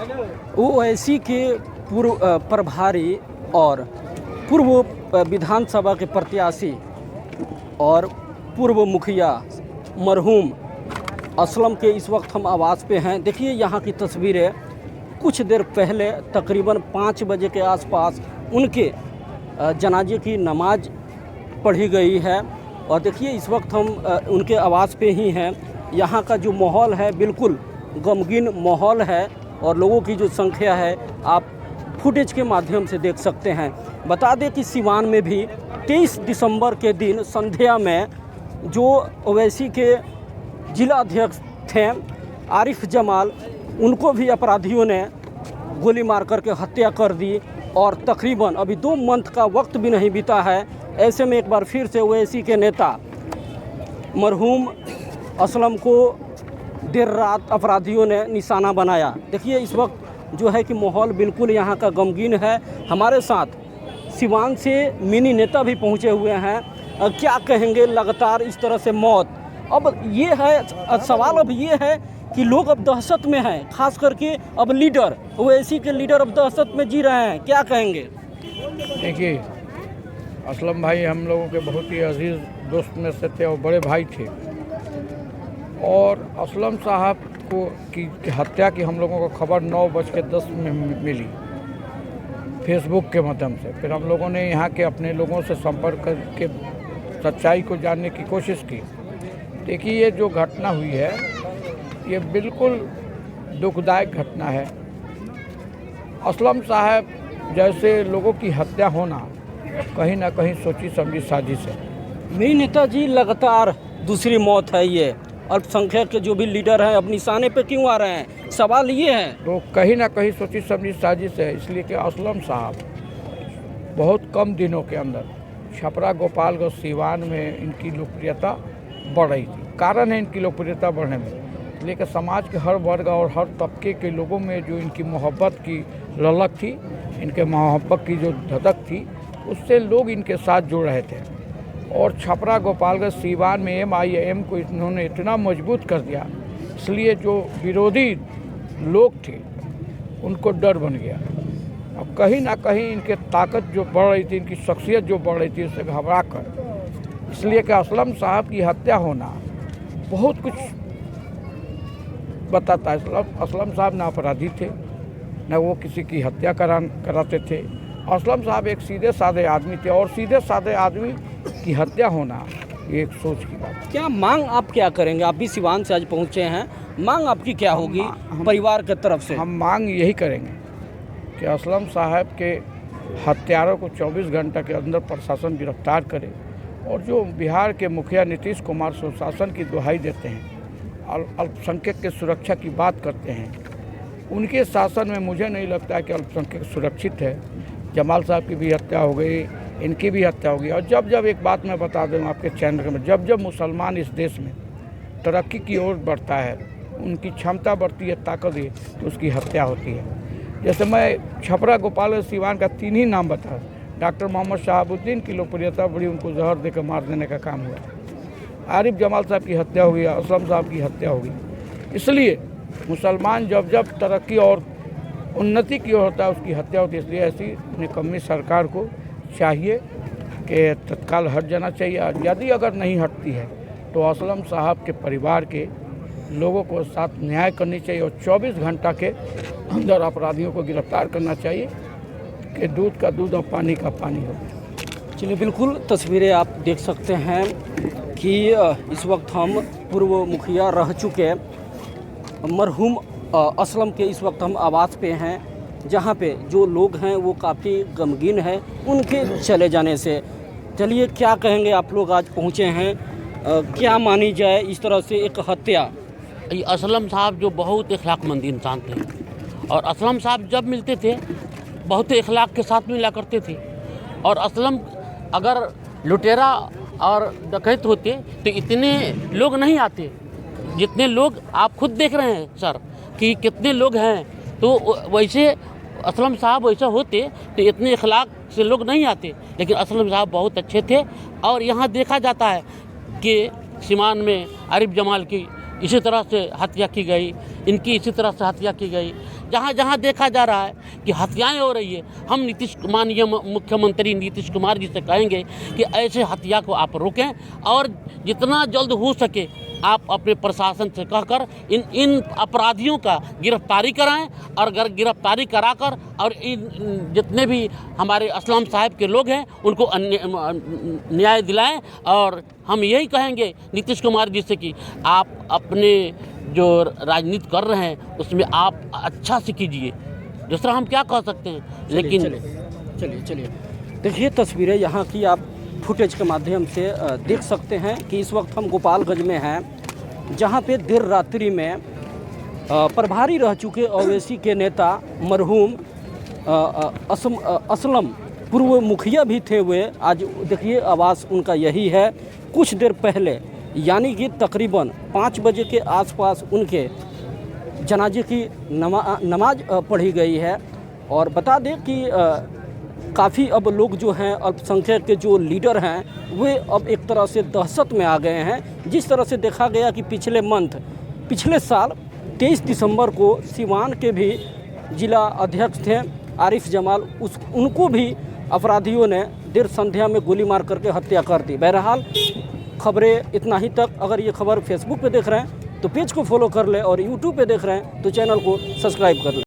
ओवैसी के पूर्व प्रभारी और पूर्व विधानसभा के प्रत्याशी और पूर्व मुखिया मरहूम असलम के इस वक्त हम आवास पे हैं। देखिए यहाँ की तस्वीरें, कुछ देर पहले तकरीबन 5 बजे के आसपास उनके जनाजे की नमाज पढ़ी गई है। और देखिए इस वक्त हम उनके आवास पे ही हैं। यहाँ का जो माहौल है बिल्कुल गमगीन माहौल है और लोगों की जो संख्या है आप फुटेज के माध्यम से देख सकते हैं। बता दें कि सिवान में भी 23 दिसंबर के दिन संध्या में जो ओवैसी के जिला अध्यक्ष थे आरिफ जमाल, उनको भी अपराधियों ने गोली मार करके हत्या कर दी। और तकरीबन अभी 2 मंथ का वक्त भी नहीं बीता है। ऐसे में एक बार फिर से ओवैसी के नेता मरहूम असलम को देर रात अपराधियों ने निशाना बनाया। देखिए इस वक्त जो है कि माहौल बिल्कुल यहाँ का गमगीन है। हमारे साथ सिवान से मिनी नेता भी पहुँचे हुए हैं। क्या कहेंगे लगातार इस तरह से मौत? अब ये है सवाल, अब ये है कि लोग अब दहशत में हैं, खास करके अब लीडर ओवैसी के लीडर अब दहशत में जी रहे हैं। क्या कहेंगे? देखिए, असलम भाई हम लोगों के बहुत ही अजीज़ दोस्त में से थे और बड़े भाई थे। और असलम साहब को की हत्या की हम लोगों को खबर 9:10 में मिली फेसबुक के माध्यम से। फिर हम लोगों ने यहाँ के अपने लोगों से संपर्क करके सच्चाई को जानने की कोशिश की। देखिए ये जो घटना हुई है ये बिल्कुल दुखदायक घटना है। असलम साहब जैसे लोगों की हत्या होना कहीं ना कहीं सोची समझी साजिश है। मेरी नेताजी लगातार दूसरी मौत है। ये अल्पसंख्यक के जो भी लीडर हैं अब निशाने पे क्यों आ रहे हैं? सवाल ये है। तो कहीं ना कहीं सोची समझी साजिश है, इसलिए कि असलम साहब बहुत कम दिनों के अंदर छपरा गोपालगंज सिवान में इनकी लोकप्रियता बढ़ रही थी। कारण है इनकी लोकप्रियता बढ़ने में, लेकिन समाज के हर वर्ग और हर तबके के लोगों में जो इनकी मोहब्बत की ललक थी, इनके मोहब्बत की जो धधक थी, उससे लोग इनके साथ जुड़ रहे थे। और छपरा गोपालगंज सिवान में MIM को इन्होंने इतना मजबूत कर दिया, इसलिए जो विरोधी लोग थे उनको डर बन गया। अब कहीं ना कहीं इनके ताकत जो बढ़ रही थी, इनकी शख्सियत जो बढ़ रही थी, उससे घबरा कर, इसलिए कि असलम साहब की हत्या होना बहुत कुछ बताता है। असलम साहब ना अपराधी थे, न वो किसी की हत्या कराते थे। असलम साहब एक सीधे साधे आदमी थे और सीधे साधे आदमी की हत्या होना ये एक सोच की बात है। क्या मांग आप क्या करेंगे? आप भी सिवान से आज पहुँचे हैं, मांग आपकी क्या होगी परिवार की तरफ से? हम मांग यही करेंगे कि असलम साहब के हत्यारों को 24 घंटे के अंदर प्रशासन गिरफ्तार करे। और जो बिहार के मुखिया नीतीश कुमार सुशासन की दुहाई देते हैं, अल्पसंख्यक के सुरक्षा की बात करते हैं, उनके शासन में मुझे नहीं लगता है कि अल्पसंख्यक सुरक्षित है। जमाल साहब की भी हत्या हो गई, इनकी भी हत्या हो गई। और जब एक बात मैं बता दूँ आपके चैनल में, जब मुसलमान इस देश में तरक्की की ओर बढ़ता है, उनकी क्षमता बढ़ती है, ताकत है, तो उसकी हत्या होती है। जैसे मैं छपरा गोपालगंज सिवान का 3 ही नाम बता। डॉक्टर मोहम्मद शहाबुद्दीन की लोकप्रियता बढ़ी, उनको जहर देकर मार देने का काम हुआ। आरिफ जमाल साहब की हत्या हो गई, असलम साहब की हत्या हो गई। इसलिए मुसलमान जब तरक्की और उन्नति की ओर होता है, उसकी हत्या होती है। इसलिए ऐसी निकम्मी सरकार को चाहिए कि तत्काल हट जाना चाहिए। और यदि अगर नहीं हटती है तो असलम साहब के परिवार के लोगों को साथ न्याय करनी चाहिए और 24 घंटा के अंदर अपराधियों को गिरफ्तार करना चाहिए कि दूध का दूध और पानी का पानी हो। चलिए, बिल्कुल तस्वीरें आप देख सकते हैं कि इस वक्त हम पूर्व मुखिया रह चुके मरहूम असलम के इस वक्त हम आवास पे हैं, जहाँ पे जो लोग हैं वो काफ़ी गमगीन हैं उनके चले जाने से। चलिए, क्या कहेंगे आप लोग आज पहुँचे हैं, क्या मानी जाए इस तरह से एक हत्या? असलम साहब जो बहुत इखलाकमंद इंसान थे और असलम साहब जब मिलते थे बहुत इखलाक के साथ मिला करते थे। और असलम अगर लुटेरा और डकैत होते तो इतने लोग नहीं आते जितने लोग आप खुद देख रहे हैं सर कि कितने लोग हैं। तो वैसे असलम साहब वैसा होते तो इतने इखलाक से लोग नहीं आते, लेकिन असलम साहब बहुत अच्छे थे। और यहाँ देखा जाता है कि सिवान में आरिफ जमाल की इसी तरह से हत्या की गई, इनकी इसी तरह से हत्या की गई। जहाँ जहाँ देखा जा रहा है कि हत्याएं हो रही है, हम माननीय मुख्यमंत्री नीतीश कुमार जी से कहेंगे कि ऐसे हत्या को आप रोकें और जितना जल्द हो सके आप अपने प्रशासन से कहकर इन अपराधियों का गिरफ्तारी कराएं और गिरफ्तारी कराकर और इन जितने भी हमारे असलम साहब के लोग हैं उनको न्याय दिलाएं। और हम यही कहेंगे नीतीश कुमार जी से कि आप अपने जो राजनीति कर रहे हैं उसमें आप अच्छा से कीजिए, दूसरा हम क्या कह सकते हैं। लेकिन चलिए देखिए तस्वीरें यहाँ की आप फुटेज के माध्यम से देख सकते हैं कि इस वक्त हम गोपालगंज में हैं, जहाँ पे देर रात्रि में प्रभारी रह चुके ओवैसी के नेता मरहूम असलम पूर्व मुखिया भी थे हुए। आज देखिए आवास उनका यही है। कुछ देर पहले यानी कि तकरीबन 5 बजे के आसपास उनके जनाजे की नमाज पढ़ी गई है। और बता दें कि काफ़ी अब लोग जो हैं अल्पसंख्यक के जो लीडर हैं वे अब एक तरह से दहशत में आ गए हैं। जिस तरह से देखा गया कि पिछले साल 23 दिसंबर को सिवान के भी जिला अध्यक्ष थे आरिफ जमाल, उनको भी अपराधियों ने देर संध्या में गोली मार करके हत्या कर दी। बहरहाल खबरें इतना ही तक। अगर ये खबर फेसबुक पे देख रहे हैं तो पेज को फॉलो कर लें और यूट्यूब पे देख रहे हैं तो चैनल को सब्सक्राइब कर लें।